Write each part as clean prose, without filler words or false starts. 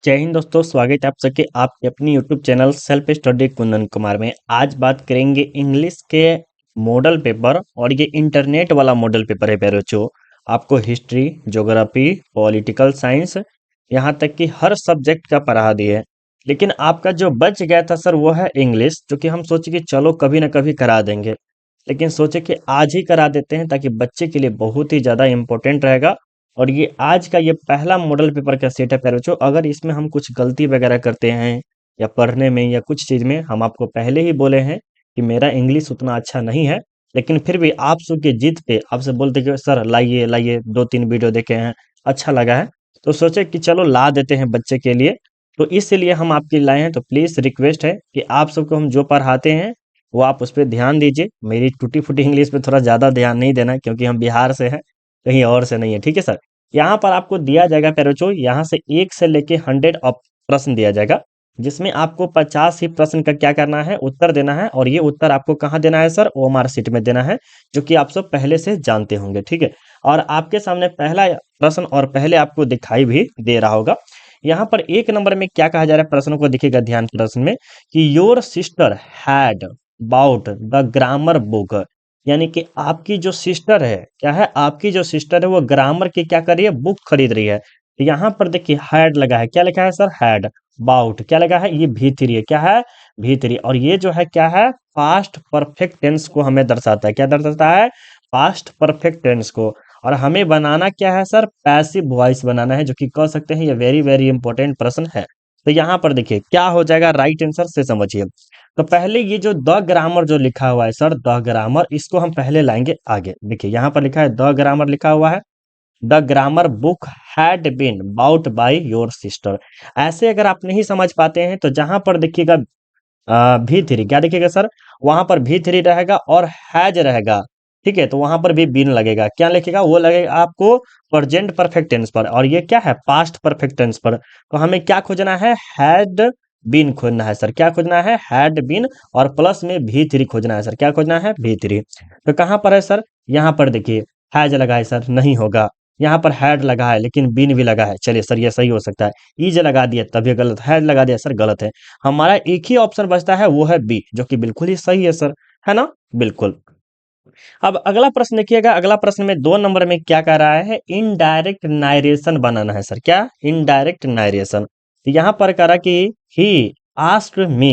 जय हिंद दोस्तों, स्वागत है आप सबके आपके अपनी YouTube channel self study Kundan Kumar में। आज बात करेंगे इंग्लिश के मॉडल पेपर और ये इंटरनेट वाला मॉडल पेपर है प्यारे बच्चों। आपको हिस्ट्री, ज्योग्राफी, पॉलिटिकल साइंस, यहाँ तक कि हर सब्जेक्ट का पढ़ा दिए है। लेकिन आपका जो बच गया था सर वो है इंग्लिश, जो कि हम सोचे कि चलो कभी ना कभी करा देंगे, लेकिन सोचे कि आज ही करा देते हैं ताकि बच्चे के लिए बहुत ही ज़्यादा इम्पोर्टेंट रहेगा। और ये आज का ये पहला मॉडल पेपर का सेट है प्यारे बच्चों। अगर इसमें हम कुछ गलती वगैरह करते हैं या पढ़ने में या कुछ चीज़ में, हम आपको पहले ही बोले हैं कि मेरा इंग्लिश उतना अच्छा नहीं है, लेकिन फिर भी आप सबके जिद पे आपसे बोलते कि सर लाइए लाइए, 2-3 वीडियो देखे हैं, अच्छा लगा है, तो सोचे कि चलो ला देते हैं बच्चे के लिए। तो इसलिए हम आपके लिए लाए हैं। तो प्लीज़ रिक्वेस्ट है कि आप सबको हम जो पढ़ाते हैं वो आप उस पे ध्यान दीजिए। मेरी टूटी-फूटी इंग्लिश पे थोड़ा ज़्यादा ध्यान नहीं देना, क्योंकि हम बिहार से हैं, कहीं और से नहीं है, ठीक है सर? यहाँ पर आपको दिया जाएगा प्यारे बच्चों, यहाँ से 1 से लेके 100 प्रश्न दिया जाएगा, जिसमें आपको 50 ही प्रश्न का क्या करना है, उत्तर देना है। और ये उत्तर आपको कहाँ देना है सर? ओएमआर शीट में देना है, जो कि आप सब पहले से जानते होंगे, ठीक है? और आपके सामने पहला प्रश्न और पहले आपको दिखाई भी दे रहा होगा। यहाँ पर 1 नंबर में क्या कहा जा रहा है, प्रश्नों को देखिएगा ध्यान प्रश्न में, कि your sister had bought the grammar book. यानी कि आपकी जो सिस्टर है, क्या है, आपकी जो सिस्टर है वो ग्रामर की क्या कर रही है, बुक खरीद रही है। तो यहाँ पर देखिए हैड लगा है, क्या लिखा है सर? हैड। बाउट क्या लगा है? ये भी3 है, क्या है? भी3। और ये जो है क्या है, पास्ट परफेक्ट टेंस को हमें दर्शाता है। क्या दर्शाता है? पास्ट परफेक्ट टेंस को। और हमें बनाना क्या है सर? पैसिव वॉइस बनाना है, जो कि कह सकते हैं ये वेरी वेरी इंपॉर्टेंट प्रश्न है। तो यहाँ पर देखिए क्या हो जाएगा, राइट आंसर से समझिए। तो पहले ये जो द ग्रामर जो लिखा हुआ है सर, द ग्रामर, इसको हम पहले लाएंगे आगे। देखिए यहाँ पर लिखा है द ग्रामर लिखा हुआ है, the grammar book had been bought by your sister. ऐसे अगर आप नहीं समझ पाते हैं तो जहां पर देखिएगा भी3, क्या देखिएगा सर? वहां पर भी3 रहेगा और हैज रहेगा, ठीक है? तो वहां पर भी बीन लगेगा, क्या लिखेगा? वो लगेगा आपको प्रेजेंट परफेक्ट टेंस पर, और ये क्या है, पास्ट परफेक्ट टेंस पर। तो हमें क्या खोजना है? हैड बीन खोजना है सर। क्या खोजना है? हैड बीन, और प्लस में भी3 खोजना है सर। क्या खोजना है? भी3। तो कहाँ पर है सर? यहाँ पर देखिए हैज लगा है सर, नहीं होगा। यहाँ पर हैड लगा है लेकिन बीन भी लगा है, चलिए सर ये सही हो सकता है। ईज लगा दिया तभी गलत, हैड लगा दिया सर गलत है। हमारा एक ही ऑप्शन बचता है, वो है बी, जो कि बिल्कुल ही सही है सर, है ना? बिल्कुल। अब अगला प्रश्न देखिएगा, अगला प्रश्न में 2 नंबर में क्या कह रहा है, इनडायरेक्ट नारेशन बनाना है सर। क्या? Indirect narration. तो यहाँ पर कह रहा कि he asked me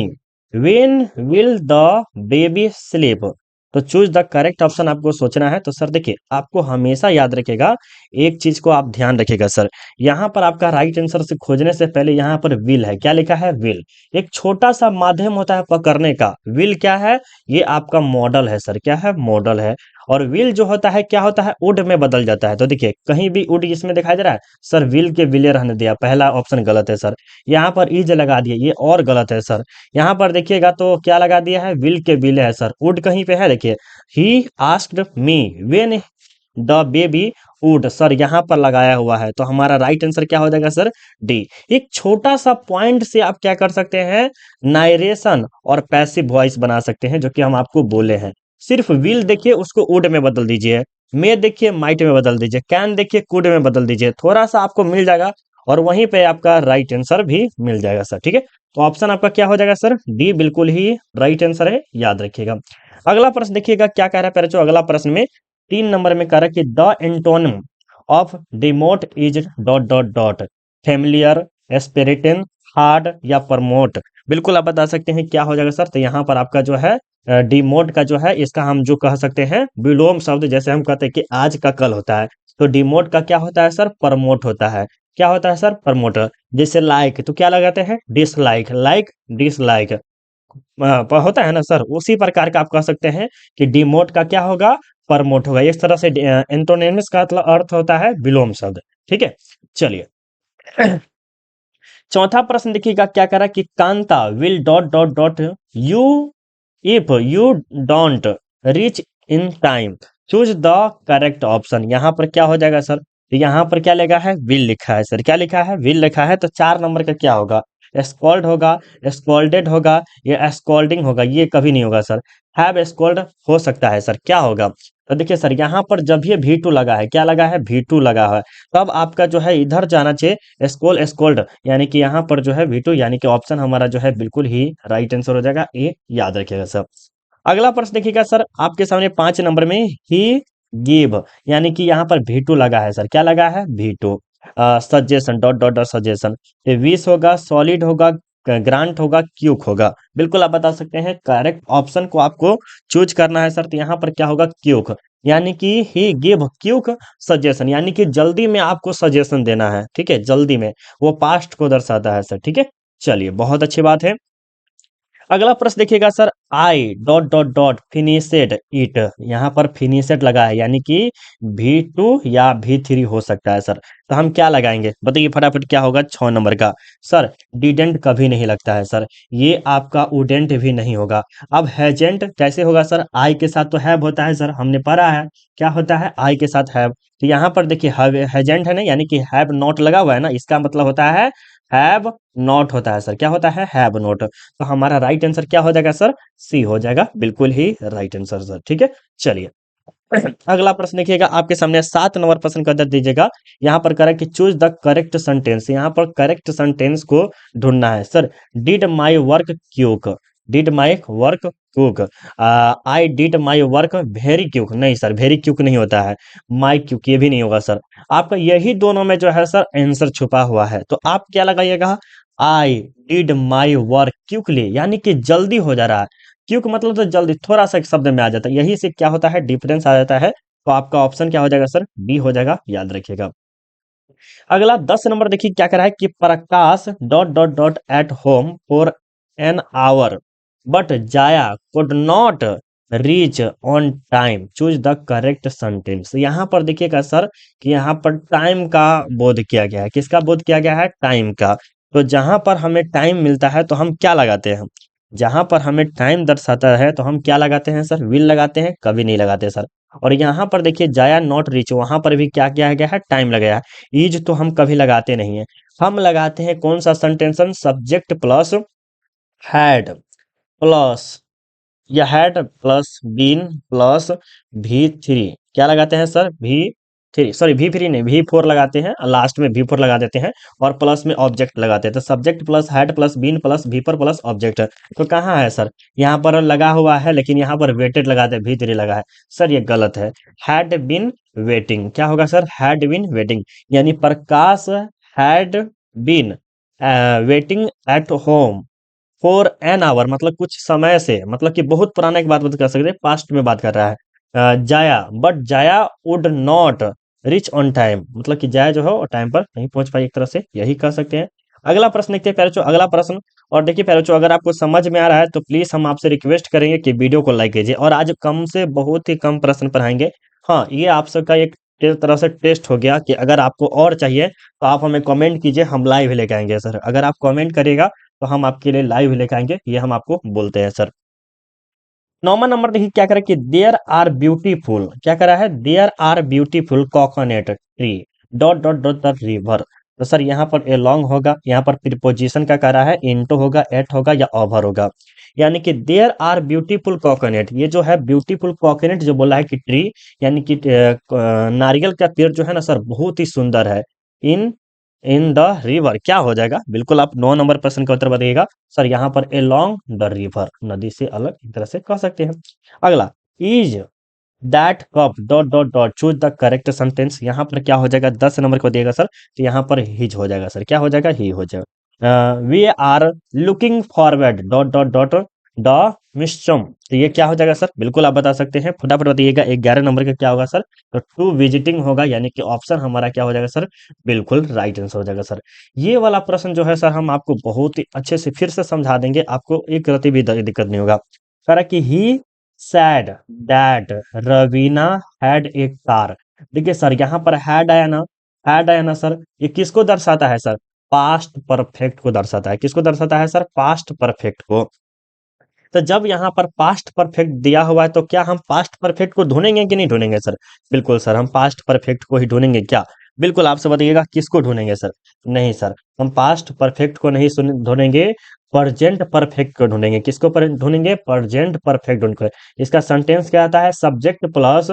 when will the baby sleep. तो चूज द करेक्ट ऑप्शन आपको सोचना है। तो सर देखिए, आपको हमेशा याद रखेगा, एक चीज को आप ध्यान रखिएगा सर, यहाँ पर आपका राइट आंसर से खोजने से पहले यहाँ पर विल है, क्या लिखा है? विल। एक छोटा सा माध्यम होता है पकड़ने का, विल क्या है? ये आपका मॉडल है सर। क्या है? मॉडल है। और विल जो होता है क्या होता है? वुड में बदल जाता है। तो देखिए कहीं भी वुड इसमें दिखाई दे रहा है सर? विल के विले रहने दिया, पहला ऑप्शन गलत है सर। यहाँ पर इज लगा दिया, ये और गलत है सर। यहाँ पर देखिएगा तो क्या लगा दिया है? विल के विले है सर। वुड कहीं पे है, देखिए he asked me when the baby would, sir यहाँ पर लगाया हुआ है। तो हमारा राइट आंसर क्या हो जाएगा सर? डी। एक छोटा सा पॉइंट से आप क्या कर सकते हैं, नायरेशन और पैसिव वॉइस बना सकते हैं, जो कि हम आपको बोले हैं। सिर्फ विल देखिए उसको वुड में बदल दीजिए, मे देखिए माइट में बदल दीजिए, कैन देखिए कुड में बदल दीजिए, थोड़ा सा आपको मिल जाएगा, और वहीं पे आपका राइट आंसर भी मिल जाएगा सर, ठीक है? तो ऑप्शन आपका क्या हो जाएगा सर? डी बिल्कुल ही राइट आंसर है, याद रखिएगा। अगला प्रश्न देखिएगा क्या कह रहा है प्यारे बच्चों, अगला प्रश्न में 3 नंबर में कह रहा है कि the antonym of demote is dot dot dot, familiar, aspirating, hard या प्रमोट। बिल्कुल आप बता सकते हैं क्या हो जाएगा सर? तो यहाँ पर आपका जो है डिमोट का जो है, इसका हम जो कह सकते हैं विलोम शब्द, जैसे हम कहते हैं कि आज का कल होता है, तो डिमोट का क्या होता है सर? प्रमोट होता है। क्या होता है सर? प्रमोटर। जैसे लाइक, तो क्या लगाते हैं? Dislike, like dislike. होता है ना सर, उसी प्रकार का आप कह सकते हैं कि डिमोट का क्या होगा? प्रमोट होगा। इस तरह से एंटोनिमस का मतलब अर्थ होता है विलोम शब्द, ठीक है? चलिए चौथा प्रश्न देखिएगा क्या कह रहा है कि Kanta will dot dot dot U if you don't reach in time, choose the correct option. यहाँ पर क्या हो जाएगा सर? तो यहाँ पर क्या लिखा है? विल लिखा है सर। क्या लिखा है? विल लिखा है। तो 4 नंबर का क्या होगा? स्कॉल्ड होगा, स्कॉल्डेड होगा, या स्कॉल्डिंग होगा? ये कभी नहीं होगा सर। हैव स्कॉल्ड हो सकता है सर, क्या होगा? तो देखिए सर यहाँ पर जब ये V2 लगा है, क्या लगा है, V2 लगा है, तब आपका जो है इधर जाना चाहिए स्कोल्ड, यानी कि यहाँ पर जो है V2, यानी कि ऑप्शन हमारा जो है बिल्कुल ही राइट आंसर हो जाएगा, ये याद रखिएगा सर। अगला प्रश्न देखिएगा सर, आपके सामने 5 नंबर में ही गिव, यानी कि यहाँ पर V2 लगा है सर, क्या लगा है, V2। Suggestion dot dot dot suggestion, ये विश होगा, सॉलिड होगा, ग्रांट होगा, क्यूक होगा, बिल्कुल आप बता सकते हैं। करेक्ट ऑप्शन को आपको चूज करना है सर, तो यहाँ पर क्या होगा, क्यूक, यानी कि ही गिव क्यूक सजेशन, यानी कि जल्दी में आपको सजेशन देना है, ठीक है, जल्दी में, वो पास्ट को दर्शाता है सर, ठीक है। चलिए बहुत अच्छी बात है। अगला प्रश्न देखिएगा sir, I dot dot dot finished it, यहाँ पर फिनिशेड लगा है, यानी कि V2 या V3 हो सकता है सर, तो हम क्या लगाएंगे बताइए फटाफट, क्या होगा 6 नंबर का। सर डिडेंट कभी नहीं लगता है सर, ये आपका उडेंट भी नहीं होगा। अब हैजेंट कैसे होगा सर, आई के साथ तो हैव होता है सर, हमने पढ़ा है, क्या होता है, आई के साथ हैव, तो यहाँ पर देखिए हैजेंट है ना, यानी कि हैव नॉट लगा हुआ है ना, इसका मतलब होता है हैव नॉट होता है सर, क्या होता है, हैव नॉट, तो हमारा राइट आंसर क्या हो जाएगा सर, सी हो जाएगा, बिल्कुल ही राइट आंसर सर, ठीक है। चलिए अगला प्रश्न देखिएगा, आपके सामने 7 नंबर प्रश्न का उत्तर दीजिएगा। यहाँ पर correct choose the correct sentence, यहाँ पर करेक्ट सेंटेंस को ढूंढना है sir. Did my work quick, did my work quick, I did my work very quick, नहीं सर वेरी क्यूक नहीं होता है, माई क्यूक ये भी नहीं होगा सर। आपका यही दोनों में जो है सर आंसर छुपा हुआ है, तो आप क्या लगाइएगा, I did my work quickly, यानी कि जल्दी हो जा रहा है, क्यूक मतलब तो जल्दी, थोड़ा सा एक शब्द में आ जाता है, यही से क्या होता है, डिफरेंस आ जाता है, तो आपका ऑप्शन क्या हो जाएगा सर, बी हो जाएगा, याद रखिएगा। अगला 10 नंबर देखिए क्या कह रहा है कि Prakash dot dot dot at home for an hour but Jaya could not reach on time, choose the correct sentence. यहाँ पर देखिएगा सर कि यहाँ पर टाइम का बोध किया गया है, किसका बोध किया गया है, टाइम का। तो जहां पर हमें टाइम मिलता है तो हम क्या लगाते हैं, जहां पर हमें टाइम दर्शाता है तो हम क्या लगाते हैं सर, विल लगाते हैं, कभी नहीं लगाते सर। और यहाँ पर देखिए जाया नॉट रीच, वहां पर भी क्या किया गया है, टाइम लगाया है। ईज तो हम कभी लगाते नहीं है, हम लगाते हैं कौन सा sentence, subject plus had plus, या had plus been plus V3, क्या लगाते हैं सर, V3, सॉरी V3 नहीं, V4 लगाते हैं, लास्ट में V4 लगा देते हैं, और प्लस में ऑब्जेक्ट लगाते हैं, तो subject plus had plus been plus V4 plus object, तो कहाँ है सर, यहाँ पर लगा हुआ है, लेकिन यहाँ पर वेटेड लगाते हैं, V3 लगा है सर, ये गलत है। हैड बीन वेटिंग, क्या होगा सर, हैड बीन वेटिंग, यानी Prakash had been waiting at home for an hour, मतलब कुछ समय से, मतलब कि बहुत पुराना एक बात कर सकते हैं, पास्ट में बात कर रहा है। जाया, बट जाया would not rich on time, मतलब कि जाया जो है वो टाइम पर नहीं पहुंच पाई, एक तरह से यही कह सकते हैं। अगला प्रश्न देखते हैं प्यारे बच्चों, अगला प्रश्न। और देखिए प्यारे बच्चों, अगर आपको समझ में आ रहा है तो प्लीज हम आपसे रिक्वेस्ट करेंगे कि वीडियो को लाइक कीजिए, और आज कम से बहुत ही कम प्रश्न पढ़ाएंगे। हाँ, ये आप सबका एक तरह से टेस्ट हो गया कि अगर आपको और चाहिए तो आप हमें कमेंट कीजिए, हम लाइव लेके आएंगे सर, अगर आप कमेंट करिएगा तो हम आपके लिए लाइव लेके आएंगे, ये हम आपको बोलते हैं सर। 9वां नंबर देखिए क्या करा कि देयर आर ब्यूटीफुल, क्या करा है, there are beautiful coconut tree dot dot dot the river, तो सर यहाँ पर ए लॉन्ग होगा, यहाँ पर प्रीपोजिशन का करा है, इनटू होगा, एट होगा, या ओवर होगा, यानी कि देयर आर ब्यूटीफुल कोकोनट, ये जो है ब्यूटीफुल कोकोनट जो बोला है कि ट्री, यानी कि नारियल का पेड़ जो है ना सर, बहुत ही सुंदर है, इन इन द रिवर, क्या हो जाएगा, बिल्कुल आप 9 नंबर प्रश्न का उत्तर बताइएगा सर, यहाँ पर अलोंग द रिवर, नदी से अलग एक तरह से कह सकते हैं। अगला, is that cup dot dot dot, choose the correct sentence, यहाँ पर क्या हो जाएगा, 10 नंबर को दिएगा सर, तो यहाँ पर हिज हो जाएगा सर, क्या हो जाएगा, ही हो जाएगा। We are looking forward dot dot dot the मिस्चम, तो ये क्या हो जाएगा सर, बिल्कुल आप बता सकते हैं, फटाफट बताइएगा, 11 नंबर का क्या होगा सर, तो टू विजिटिंग होगा, यानी कि ऑप्शन हमारा क्या हो जाएगा सर, बिल्कुल राइट आंसर हो जाएगा सर। ये वाला प्रश्न जो है सर, हम आपको बहुत ही अच्छे से फिर से समझा देंगे, आपको एक रति भी दिक्कत नहीं होगा। कह रहा कि he said that Raveena had a car, देखिए सर यहाँ पर हैड आया ना सर, ये किसको दर्शाता है सर, पास्ट परफेक्ट को दर्शाता है, किसको दर्शाता है सर, पास्ट परफेक्ट को। तो जब यहाँ पर पास्ट परफेक्ट दिया हुआ है तो क्या हम पास्ट परफेक्ट को ढूंढेंगे कि नहीं ढूंढेंगे सर, बिल्कुल सर हम पास्ट परफेक्ट को ही ढूंढेंगे, क्या, बिल्कुल आपसे बताइएगा किसको ढूंढेंगे सर, नहीं सर हम पास्ट परफेक्ट को नहीं ढूंढेंगे, प्रजेंट परफेक्ट को ढूंढेंगे, किसको ढूंढेंगे, प्रजेंट परफेक्ट ढूंढेंगे। इसका सेंटेंस क्या आता है, सब्जेक्ट प्लस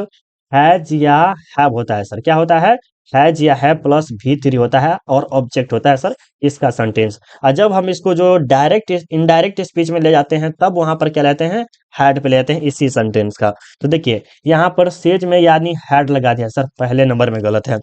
हैज या हैव होता है सर, क्या होता है, हैज या हैव प्लस V3 होता है और ऑब्जेक्ट होता है सर इसका सेंटेंस। और जब हम इसको जो डायरेक्ट इनडायरेक्ट स्पीच में ले जाते हैं तब वहां पर क्या लेते हैं, हैड पे लेते हैं इसी सेंटेंस का। तो देखिए यहाँ पर सेज में यानी हैड लगा दिया सर, पहले नंबर में गलत है।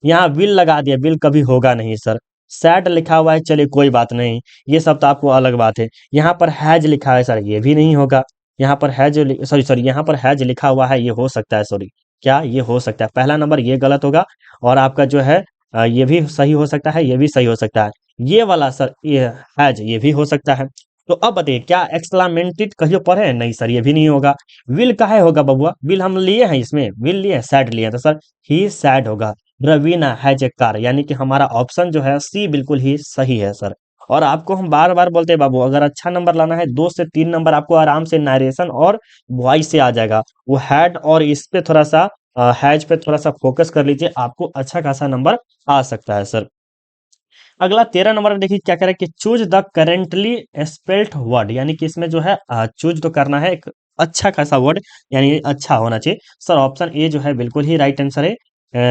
यहाँ विल लगा दिया, विल कभी होगा नहीं सर। सैड लिखा हुआ है, चलिए कोई बात नहीं, ये सब तो आपको अलग बात है। यहाँ पर हैज लिखा है सर, ये भी नहीं होगा। यहाँ पर हैज, सॉरी सॉरी, यहाँ पर हैज लिखा हुआ है, ये हो सकता है, सॉरी, क्या ये हो सकता है, पहला नंबर ये गलत होगा। और आपका जो है ये भी सही हो सकता है, ये भी सही हो सकता है। ये वाला सर ये हैज, ये भी हो सकता है। तो अब बताइए क्या एक्सक्लामेटेड कहियो पढ़े हैं? नहीं सर, ये भी नहीं होगा। विल काहे होगा बबुआ, विल हम लिए हैं, इसमें विल लिए हैं, सैड लिए हैं, तो सर ही सैड होगा। रवीना हैज ए कार, यानी कि हमारा ऑप्शन जो है सी बिल्कुल ही सही है सर। और आपको हम बार बार बोलते हैं बाबू, अगर अच्छा नंबर लाना है 2 से 3 नंबर आपको आराम से नारेशन और वॉइस से आ जाएगा। वो हैड और इस पे थोड़ा सा हैज पे थोड़ा सा फोकस कर लीजिए, आपको अच्छा खासा नंबर आ सकता है सर। अगला 13 नंबर में देखिए क्या कह रहा है कि choose the currently spelled word, यानी कि इसमें जो है चूज तो करना है एक अच्छा खासा वर्ड, यानी अच्छा होना चाहिए सर। ऑप्शन ए जो है बिल्कुल ही राइट आंसर है।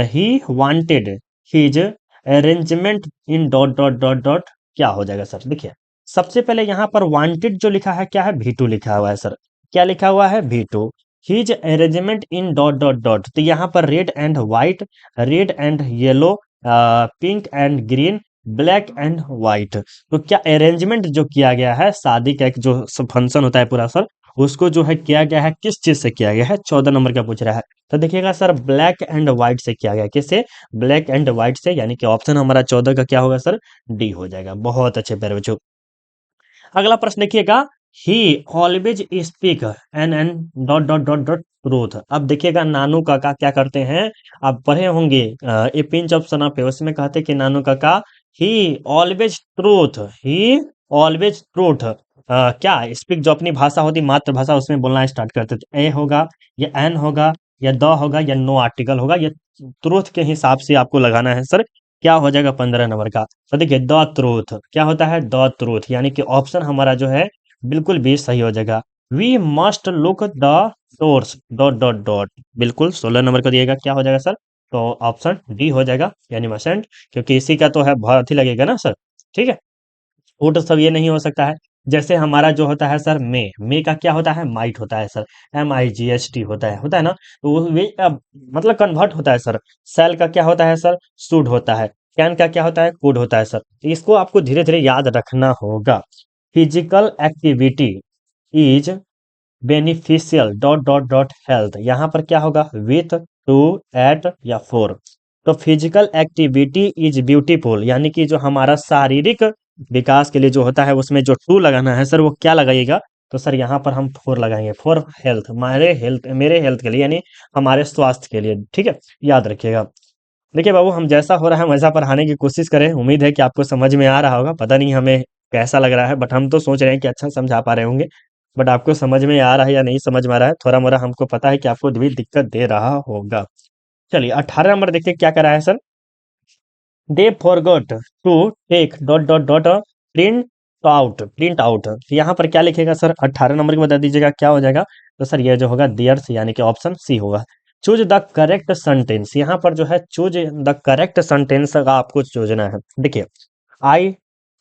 He wanted his arrangement in dot dot dot dot, क्या हो जाएगा सर, देखिए सबसे पहले यहाँ पर वांटेड जो लिखा है क्या है, V2 लिखा हुआ है सर। क्या लिखा हुआ है, V2। His arrangement in dot dot dot, तो यहाँ पर red and white, red and yellow, pink and green, black and white. तो क्या अरेंजमेंट जो किया गया है, शादी का एक जो फंक्शन होता है पूरा सर, उसको जो है किया गया है किस चीज से किया गया है, 14 नंबर का पूछ रहा है। तो देखिएगा सर ब्लैक एंड व्हाइट से किया गया है, किससे, ब्लैक एंड व्हाइट से, यानी कि ऑप्शन हमारा 14 का क्या होगा सर, डी हो जाएगा। बहुत अच्छे प्यारे बच्चों। अगला प्रश्न देखिएगा, he always speak an dot dot dot dot truth. अब देखिएगा नानू काका क्या करते हैं, आप पढ़े होंगे ए पिंच ऑफ सना पे, उसमें कहते हैं कि नानू काका ही ऑलवेज ट्रूथ, ही ऑलवेज ट्रूथ क्या स्पीक, जो अपनी भाषा होती मातृभाषा उसमें बोलना स्टार्ट करते थे। ए होगा या एन होगा या द होगा या नो आर्टिकल होगा, या ट्रूथ के हिसाब से आपको लगाना है सर। क्या हो जाएगा 15 नंबर का, तो देखिए द ट्रूथ, क्या होता है, द ट्रूथ, यानी कि ऑप्शन हमारा जो है बिल्कुल भी सही हो जाएगा। We must look the source dot dot dot, बिल्कुल 16 नंबर को दिएगा, क्या हो जाएगा सर, तो ऑप्शन डी हो जाएगा, यानी मसेंट, क्योंकि इसी का तो है बहुत ही लगेगा ना सर। ठीक है, वो तो सब ये नहीं हो सकता है। जैसे हमारा जो होता है सर मे का क्या होता है, माइट होता है सर, MIGHT होता है ना, तो वो वे मतलब कन्वर्ट होता है सर। सेल का क्या होता है सर, शुड होता है। कैन का क्या होता है, कुड होता है सर। तो इसको आपको धीरे धीरे याद रखना होगा। Physical activity is beneficial dot dot dot health, यहाँ पर क्या होगा, विथ, टू, एट या फोर। तो फिजिकल एक्टिविटी इज ब्यूटीफुल, यानी कि जो हमारा शारीरिक विकास के लिए जो होता है उसमें जो टू लगाना है सर, वो क्या लगाइएगा, तो सर यहाँ पर हम फोर लगाएंगे, फॉर हेल्थ, मेरे हेल्थ के लिए, यानी हमारे स्वास्थ्य के लिए। ठीक है, याद रखिएगा। देखिए बाबू, हम जैसा हो रहा है वैसा पढ़ाने की कोशिश करें, उम्मीद है कि आपको समझ में आ रहा होगा, पता नहीं हमें कैसा लग रहा है, बट हम तो सोच रहे हैं कि अच्छा समझा पा रहे होंगे। बट आपको समझ में आ रहा है या नहीं समझ में आ रहा है, थोड़ा मोड़ा हमको पता है कि आपको भी दिक्कत दे रहा होगा। चलिए 18 नंबर देखिए क्या करा है sir, they forgot to take dot dot dot print out. यहाँ पर क्या लिखेगा सर, 18 नंबर को बता दीजिएगा क्या हो जाएगा, तो सर ये जो होगा देयर्स, यानी कि ऑप्शन सी होगा। चूज द करेक्ट सेंटेंस, यहाँ पर जो है चूज द करेक्ट सेंटेंस का आपको चूजना है। देखिए, I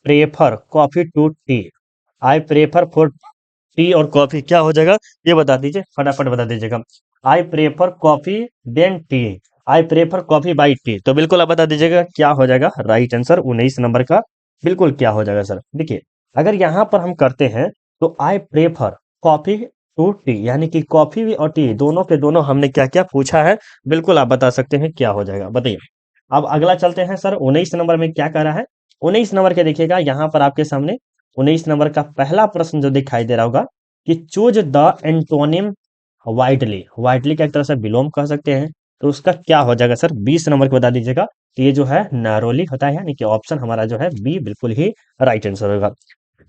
prefer coffee to tea, I prefer for tea और कॉफी, क्या हो जाएगा, ये बता दीजिए, फटाफट बता दीजिएगा। I prefer coffee than tea, I prefer coffee by tea, तो बिल्कुल आप बता दीजिएगा क्या हो जाएगा राइट आंसर 19 नंबर का, बिल्कुल क्या हो जाएगा सर। देखिए अगर यहाँ पर हम करते हैं तो I prefer coffee to tea, यानी कि कॉफी भी और टी दोनों के दोनों हमने क्या क्या पूछा है, बिल्कुल आप बता सकते हैं क्या हो जाएगा, बताइए। अब अगला चलते हैं सर, 19 नंबर में क्या कह रहा है। 19 नंबर के देखिएगा यहाँ पर आपके सामने 19 नंबर का पहला प्रश्न जो दिखाई दे रहा होगा कि choose the antonym widely, widely का एक तरह से विलोम कह सकते हैं, तो उसका क्या हो जाएगा सर, 20 नंबर को बता दीजिएगा। तो ये जो है नैरोली होता है, यानी कि ऑप्शन हमारा जो है बी बिल्कुल ही राइट आंसर होगा।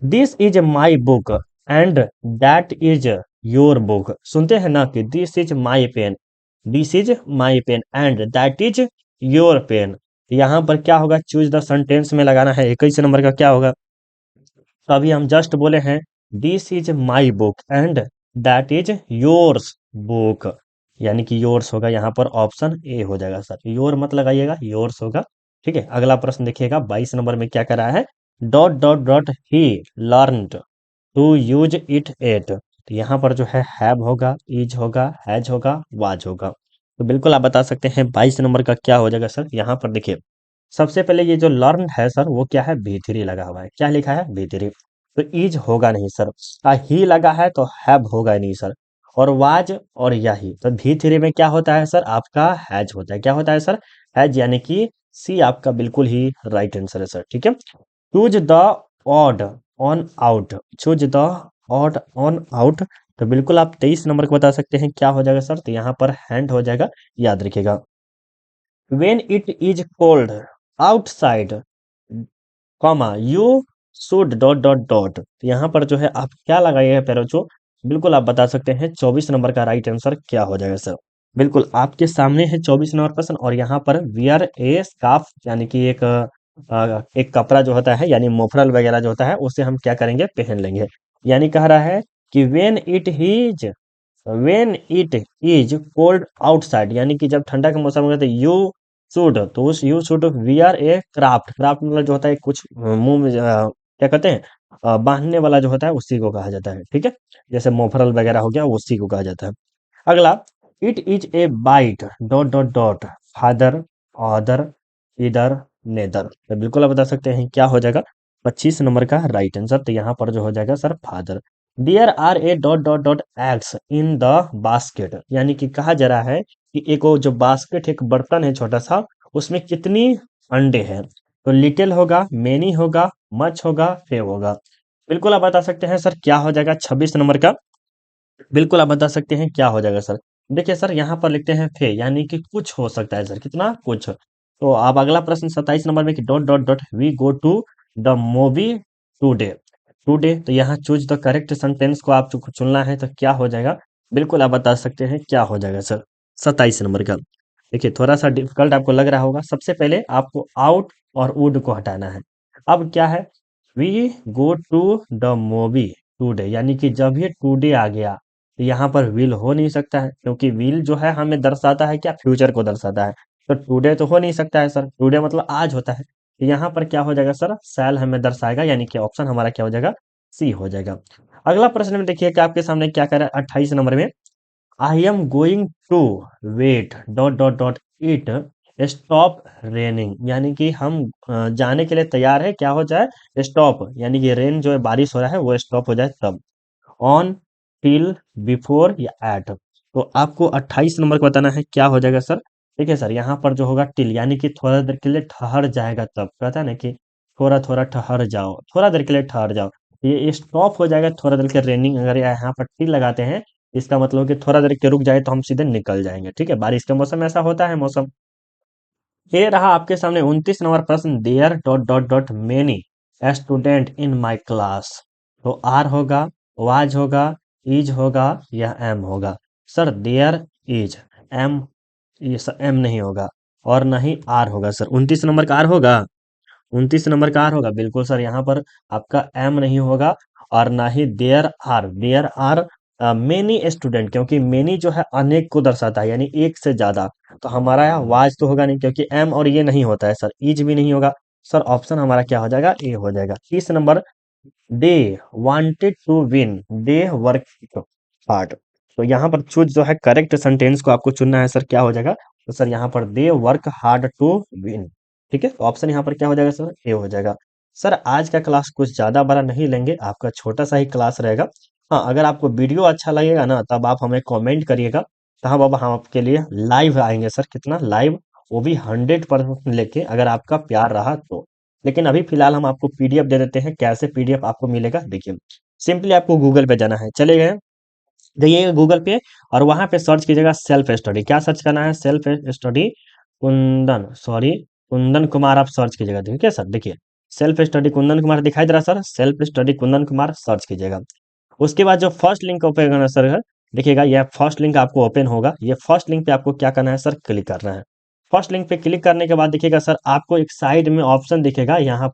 This is my book and that is your book, सुनते हैं ना कि this is my pen, this is my pen and that is your pen. यहाँ पर क्या होगा, चूज द सेंटेंस में लगाना है, 21 नंबर का क्या होगा, तो अभी हम जस्ट बोले हैं this is my book and that is yours book, यानी कि योर्स होगा, यहाँ पर ऑप्शन ए हो जाएगा सर। योर मत लगाइएगा, योर्स होगा। ठीक है, अगला प्रश्न देखिएगा 22 नंबर में क्या करा है, dot dot dot he learned to use it at. तो यहाँ पर जो है हैव होगा, इज होगा, हैज होगा, वाज होगा। तो बिल्कुल आप बता सकते हैं 22 नंबर का क्या हो जाएगा सर। यहाँ पर देखिए सबसे पहले ये जो लर्न है सर वो क्या है, भी3 लगा हुआ है। क्या लिखा है, भी3। तो इज होगा नहीं सर। ही लगा है तो हैव होगा नहीं सर। और वाज और यही तो भी3 में क्या होता है सर, आपका हैज होता है। क्या होता है सर, हैज, यानी कि सी आपका बिल्कुल ही राइट आंसर है सर। ठीक है, choose the odd on out, choose the odd on out. तो बिल्कुल आप 23 नंबर को बता सकते हैं क्या हो जाएगा सर। तो यहाँ पर हैंड हो जाएगा, याद रखिएगा। when it is cold outside, comma you should dot dot dot. तो यहाँ पर जो है आप क्या लगाइएगा पैरोचो, बिल्कुल आप बता सकते हैं 24 नंबर का राइट आंसर क्या हो जाएगा सर। बिल्कुल आपके सामने है 24 नंबर प्रश्न, और यहाँ पर वियर ए स्कार्फ, यानी कि एक कपड़ा जो होता है, यानी मोफरल वगैरह जो होता है उसे हम क्या करेंगे, पहन लेंगे। यानी कह रहा है कि when it is cold outside, यानी कि जब ठंडा का मौसम होगा तो यू शुड, तो उस you should wear A craft. Craft मतलब जो होता है कुछ मुंह में क्या कहते हैं, बांधने वाला जो होता है उसी को कहा जाता है। ठीक है, जैसे मोफरल वगैरह हो गया उसी को कहा जाता है। अगला, it is a bite dot dot dot father other इधर नेदर। तो बिल्कुल आप बता सकते हैं क्या हो जाएगा 25 नंबर का राइट आंसर। तो यहाँ पर जो हो जाएगा sir father. There are a dot dot dot eggs in the basket, यानी कि कहा जा रहा है कि एक वो जो बास्केट, एक बर्तन है छोटा सा, उसमें कितनी अंडे हैं। तो लिटिल होगा, मेनी होगा, मच होगा, फेव होगा। बिल्कुल आप बता सकते हैं सर क्या हो जाएगा 26 नंबर का। बिल्कुल आप बता सकते हैं क्या हो जाएगा सर। देखिए सर यहाँ पर लिखते हैं फे, यानी कि कुछ हो सकता है सर, कितना कुछ। तो अब अगला प्रश्न 27 नंबर में कि dot dot dot we go to the movie today. Today, तो यहाँ चूज द करेक्ट सेंटेंस को आप चुनना है, तो क्या हो जाएगा, बिल्कुल आप बता सकते हैं क्या हो जाएगा सर 27 नंबर का। देखिए थोड़ा सा डिफिकल्ट आपको लग रहा होगा। सबसे पहले आपको आउट और वुड को हटाना है। अब क्या है, we go to the movie today, यानी कि जब ये टुडे आ गया तो यहाँ पर विल हो नहीं सकता है, क्योंकि विल जो है हमें दर्शाता है क्या, फ्यूचर को दर्शाता है। तो टुडे तो हो नहीं सकता है सर, टुडे मतलब आज होता है। तो यहाँ पर क्या हो जाएगा सर, शैल हमें दर्शाएगा, यानी कि ऑप्शन हमारा क्या हो जाएगा, सी हो जाएगा। अगला प्रश्न में देखिए कि आपके सामने क्या कर रहा है 28 नंबर में, I am going to wait dot dot dot it stop raining, यानी कि हम जाने के लिए तैयार है, क्या हो जाए, स्टॉप, यानी कि रेन जो है बारिश हो रहा है वो स्टॉप हो जाए तब। ऑन, टिल, बिफोर या एट। तो आपको 28 नंबर को बताना है क्या हो जाएगा सर। ठीक है सर, यहाँ पर जो होगा टिल, यानी कि थोड़ा देर के लिए ठहर जाएगा तब, कहता है ना कि थोड़ा थोड़ा ठहर जाओ, थोड़ा देर के लिए ठहर जाओ। ये स्टॉप हो जाएगा थोड़ा देर के रेनिंग, अगर यहाँ पर टिल लगाते हैं इसका मतलब कि थोड़ा देर के रुक जाए तो हम सीधे निकल जाएंगे। ठीक है, बारिश का मौसम ऐसा होता है मौसम। ये रहा आपके सामने 29 नंबर प्रश्न, there dot dot dot many student in my class. तो आर होगा, वाज होगा, इज होगा या एम होगा। सर देयर इज, एम, ये एम नहीं होगा, और ना ही आर होगा सर। 29 नंबर का आर होगा, 29 नंबर का आर होगा, बिल्कुल सर यहाँ पर आपका एम नहीं होगा, और ना ही देयर आर मेनी स्टूडेंट, क्योंकि मेनी जो है अनेक को दर्शाता है, यानी एक से ज्यादा। तो हमारा यहाँ वाज तो होगा नहीं, क्योंकि एम और ये नहीं होता है सर, इज भी नहीं होगा। सर ऑप्शन हमारा क्या हो जाएगा, ए हो जाएगा। 30 number, they wanted to win, they work hard. तो यहाँ पर चूज जो है करेक्ट सेंटेंस को आपको चुनना है सर, क्या हो जाएगा, तो सर यहाँ पर they work hard to win. ठीक है, तो ऑप्शन यहाँ पर क्या हो जाएगा सर, ए हो जाएगा। सर आज का क्लास कुछ ज्यादा बड़ा नहीं लेंगे, आपका छोटा सा ही क्लास रहेगा। हाँ, अगर आपको वीडियो अच्छा लगेगा ना तब आप हमें कमेंट करिएगा, तब अब हम आपके लिए लाइव आएंगे सर। कितना लाइव, वो भी 100% लेके, अगर आपका प्यार रहा तो। लेकिन अभी फिलहाल हम आपको पीडीएफ दे देते हैं। कैसे पीडीएफ आपको मिलेगा, देखिए सिंपली आपको गूगल पे जाना है, चले गए, जाइए गूगल पे, और वहां पे सर्च कीजिएगा सेल्फ स्टडी। क्या सर्च करना है, सेल्फ स्टडी कुंदन कुमार आप सर्च कीजिएगा। ठीक है सर, देखिए सेल्फ स्टडी कुंदन कुमार दिखाई दे रहा है sir, self study Kundan Kumar search कीजिएगा। उसके बाद जो फर्स्ट लिंक ओपन करना है सर, देखिएगा यह फर्स्ट लिंक आपको ओपन होगा। ये फर्स्ट लिंक पे आपको क्या करना है सर, क्लिक करना है। फर्स्ट लिंक पे क्लिक करने के बाद देखिएगा सर आपको एक साइड में ऑप्शन दिखेगा, यहाँ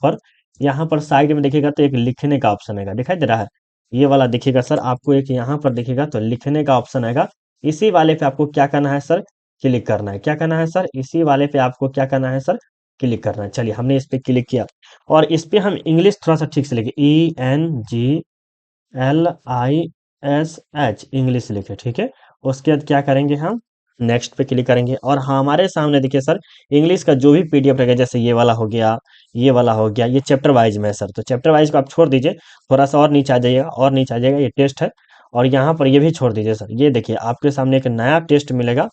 पर साइड में देखिएगा तो एक लिखने का ऑप्शन आएगा, दिखाई दे रहा है, ये वाला देखिएगा सर आपको एक यहाँ पर दिखेगा तो लिखने का ऑप्शन आएगा। इसी वाले पे आपको क्या करना है सर, क्लिक करना है। क्या करना है सर, इसी वाले पे आपको क्या करना है सर, क्लिक करना है। चलिए हमने इस पे क्लिक किया और इस पे हम इंग्लिश थोड़ा सा ठीक से लिखे, ENGLISH इंग्लिश लिखे, ठीक है। उसके बाद क्या करेंगे हम, नेक्स्ट पे क्लिक करेंगे और हमारे सामने देखिए सर, इंग्लिश का जो भी पीडीएफ रहेगा, जैसे ये वाला हो गया, ये वाला हो गया, ये चैप्टर वाइज में है सर, तो चैप्टर वाइज को आप छोड़ दीजिए, थोड़ा सा और नीचे आ जाइएगा, और नीचे आ जाइएगा, ये टेस्ट है। और यहाँ पर ये भी छोड़ दीजिए सर, ये देखिए आपके सामने एक नया टेस्ट मिलेगा,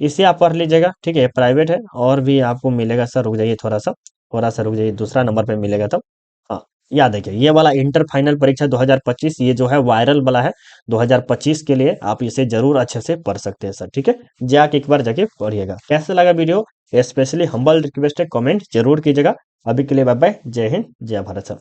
इसे आप पढ़ लीजिएगा, ठीक है, प्राइवेट है। और भी आपको मिलेगा सर, रुक जाइए थोड़ा सा रुक जाइए, दूसरा नंबर पे मिलेगा तब। हाँ, याद देखिए, ये वाला इंटर फाइनल परीक्षा 2025, ये जो है वायरल वाला है 2025 के लिए, आप इसे जरूर अच्छे से पढ़ सकते हैं सर, ठीक है। जाके एक बार जाके पढ़िएगा। कैसे लगा वीडियो, स्पेशली हम्बल रिक्वेस्ट है, कमेंट जरूर कीजिएगा। अभी के लिए बाय बाय, जय हिंद, जय भारत सर।